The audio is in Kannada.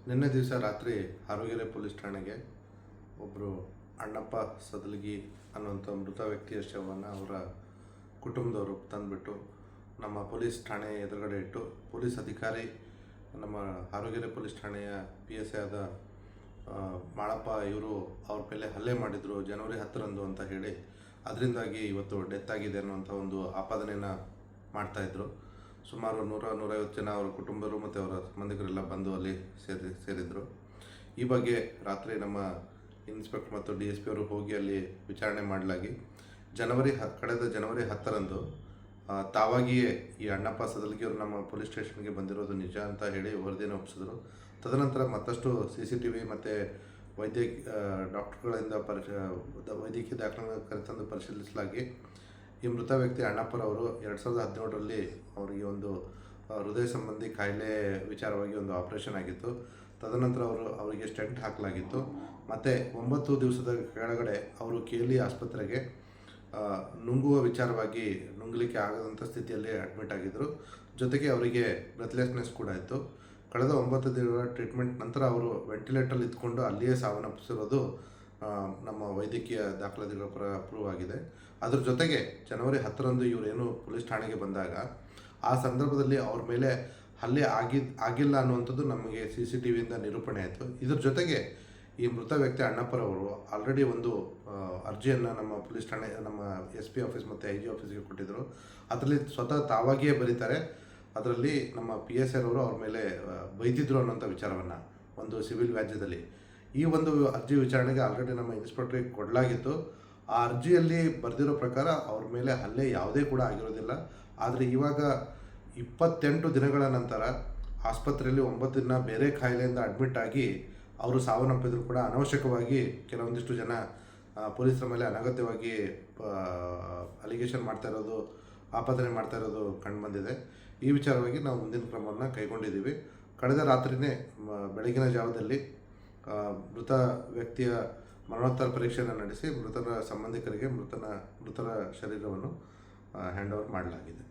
ನಿನ್ನೆ ದಿವಸ ರಾತ್ರಿ ಹಾರೋಗೆರೆ ಪೊಲೀಸ್ ಠಾಣೆಗೆ ಒಬ್ಬರು ಅಣ್ಣಪ್ಪ ಸದಲಗಿ ಅನ್ನುವಂಥ ಮೃತ ವ್ಯಕ್ತಿಯ ಶವವನ್ನು ಅವರ ಕುಟುಂಬದವರು ತಂದುಬಿಟ್ಟು ನಮ್ಮ ಪೊಲೀಸ್ ಠಾಣೆ ಎದುರುಗಡೆ ಇಟ್ಟು ಪೊಲೀಸ್ ಅಧಿಕಾರಿ ನಮ್ಮ ಹಾರೋಗೆರೆ ಪೊಲೀಸ್ ಠಾಣೆಯ PSI ಆದ ಮಾಳಪ್ಪ ಇವರು ಅವ್ರ ಮೇಲೆ ಹಲ್ಲೆ ಮಾಡಿದರು ಜನವರಿ 10ರಂದು ಅಂತ ಹೇಳಿ ಅದರಿಂದಾಗಿ ಇವತ್ತು ಡೆತ್ ಆಗಿದೆ ಅನ್ನುವಂಥ ಒಂದು ಆಪಾದನೆಯನ್ನು ಮಾಡ್ತಾಯಿದ್ರು. ಸುಮಾರು 100-150 ಜನ ಅವರ ಕುಟುಂಬರು ಮತ್ತು ಅವರ ಸಂಬಂಧಿಕರೆಲ್ಲ ಬಂದು ಅಲ್ಲಿ ಸೇರಿದ್ರು. ಈ ಬಗ್ಗೆ ರಾತ್ರಿ ನಮ್ಮ ಇನ್ಸ್ಪೆಕ್ಟರ್ ಮತ್ತು DSP ಅವರು ಹೋಗಿ ಅಲ್ಲಿ ವಿಚಾರಣೆ ಮಾಡಲಾಗಿ ಕಳೆದ ಜನವರಿ 10ರಂದು ತಾವಾಗಿಯೇ ಈ ಅಣ್ಣಪ್ಪ ಸದಲಗಿ ಅವರು ನಮ್ಮ ಪೊಲೀಸ್ ಸ್ಟೇಷನ್ಗೆ ಬಂದಿರೋದು ನಿಜ ಅಂತ ಹೇಳಿ ವರದಿಯನ್ನು ಒಪ್ಪಿಸಿದ್ರು. ತದನಂತರ ಮತ್ತಷ್ಟು CCTV ಮತ್ತು ಡಾಕ್ಟರ್ಗಳಿಂದ ವೈದ್ಯಕೀಯ ದಾಖಲೆಗಳನ್ನು ಕರೆತಂದು ಪರಿಶೀಲಿಸಲಾಗಿ ಈ ಮೃತ ವ್ಯಕ್ತಿ ಅಣ್ಣಪ್ಪರವರು 2017ರಲ್ಲಿ ಅವರಿಗೆ ಒಂದು ಹೃದಯ ಸಂಬಂಧಿ ಕಾಯಿಲೆ ವಿಚಾರವಾಗಿ ಒಂದು ಆಪರೇಷನ್ ಆಗಿತ್ತು. ತದನಂತರ ಅವರಿಗೆ ಸ್ಟೆಂಟ್ ಹಾಕಲಾಗಿತ್ತು. ಮತ್ತು 9 ದಿವಸದ ಕೆಳಗಡೆ ಅವರು KLE ಆಸ್ಪತ್ರೆಗೆ ನುಂಗುವ ವಿಚಾರವಾಗಿ ನುಂಗಲಿಕ್ಕೆ ಆಗದಂಥ ಸ್ಥಿತಿಯಲ್ಲಿ ಅಡ್ಮಿಟ್ ಆಗಿದ್ದರು. ಜೊತೆಗೆ ಅವರಿಗೆ ಬ್ರೆತ್ಲೆಸ್ನೆಸ್ ಕೂಡ ಇತ್ತು. ಕಳೆದ 9 ದಿನಗಳ ಟ್ರೀಟ್ಮೆಂಟ್ ನಂತರ ಅವರು ವೆಂಟಿಲೇಟರಲ್ಲಿ ಇದ್ಕೊಂಡು ಅಲ್ಲಿಯೇ ಸಾವನ್ನಪ್ಪಿಸಿರೋದು ನಮ್ಮ ವೈದ್ಯಕೀಯ ದಾಖಲಾತಿಗಳ ಪ್ರೂವ್ ಆಗಿದೆ. ಅದ್ರ ಜೊತೆಗೆ ಜನವರಿ 10ರಂದು ಇವರೇನು ಪೊಲೀಸ್ ಠಾಣೆಗೆ ಬಂದಾಗ ಆ ಸಂದರ್ಭದಲ್ಲಿ ಅವ್ರ ಮೇಲೆ ಹಲ್ಲೆ ಆಗಿಲ್ಲ ಅನ್ನುವಂಥದ್ದು ನಮಗೆ CCTVಯಿಂದ ನಿರೂಪಣೆ ಆಯಿತು. ಇದ್ರ ಜೊತೆಗೆ ಈ ಮೃತ ವ್ಯಕ್ತಿ ಅಣ್ಣಪ್ಪರವರು ಆಲ್ರೆಡಿ ಒಂದು ಅರ್ಜಿಯನ್ನು ನಮ್ಮ ಪೊಲೀಸ್ ಠಾಣೆ ನಮ್ಮ SP ಆಫೀಸ್ ಮತ್ತು IG ಆಫೀಸ್ಗೆ ಕೊಟ್ಟಿದ್ದರು. ಅದರಲ್ಲಿ ಸ್ವತಃ ತಾವಾಗಿಯೇ ಬರೀತಾರೆ. ಅದರಲ್ಲಿ ನಮ್ಮ PSI ಅವರು ಅವ್ರ ಮೇಲೆ ಬೈದಿದ್ರು ಅನ್ನೋಂಥ ವಿಚಾರವನ್ನು ಒಂದು ಸಿವಿಲ್ ವ್ಯಾಜ್ಯದಲ್ಲಿ ಈ ಒಂದು ಅರ್ಜಿ ವಿಚಾರಣೆಗೆ ಆಲ್ರೆಡಿ ನಮ್ಮ ಇನ್ಸ್ಪೆಕ್ಟ್ರಿಗೆ ಕೊಡಲಾಗಿತ್ತು. ಆ ಅರ್ಜಿಯಲ್ಲಿ ಬರೆದಿರೋ ಪ್ರಕಾರ ಅವ್ರ ಮೇಲೆ ಹಲ್ಲೆ ಯಾವುದೇ ಕೂಡ ಆಗಿರೋದಿಲ್ಲ. ಆದರೆ ಇವಾಗ 28 ದಿನಗಳ ನಂತರ ಆಸ್ಪತ್ರೆಯಲ್ಲಿ 9 ದಿನ ಬೇರೆ ಕಾಯಿಲೆಯಿಂದ ಅಡ್ಮಿಟ್ ಆಗಿ ಅವರು ಸಾವನ್ನಪ್ಪಿದ್ರು ಕೂಡ ಅನವಶ್ಯಕವಾಗಿ ಕೆಲವೊಂದಿಷ್ಟು ಜನ ಪೊಲೀಸರ ಮೇಲೆ ಅನಗತ್ಯವಾಗಿ ಅಲಿಗೇಷನ್ ಮಾಡ್ತಾ ಇರೋದು, ಆಪಾದನೆ ಮಾಡ್ತಾ ಇರೋದು ಕಂಡುಬಂದಿದೆ. ಈ ವಿಚಾರವಾಗಿ ನಾವು ಮುಂದಿನ ಕ್ರಮವನ್ನು ಕೈಗೊಂಡಿದ್ದೀವಿ. ಕಳೆದ ರಾತ್ರಿಯೇ ಬೆಳಗಿನ ಜಾವದಲ್ಲಿ ಮೃತ ವ್ಯಕ್ತಿಯ ಮರಣೋತ್ತರ ಪರೀಕ್ಷೆಯನ್ನು ನಡೆಸಿ ಮೃತರ ಸಂಬಂಧಿಕರಿಗೆ ಮೃತರ ಶರೀರವನ್ನು ಹ್ಯಾಂಡ್ ಓವರ್ ಮಾಡಲಾಗಿದೆ.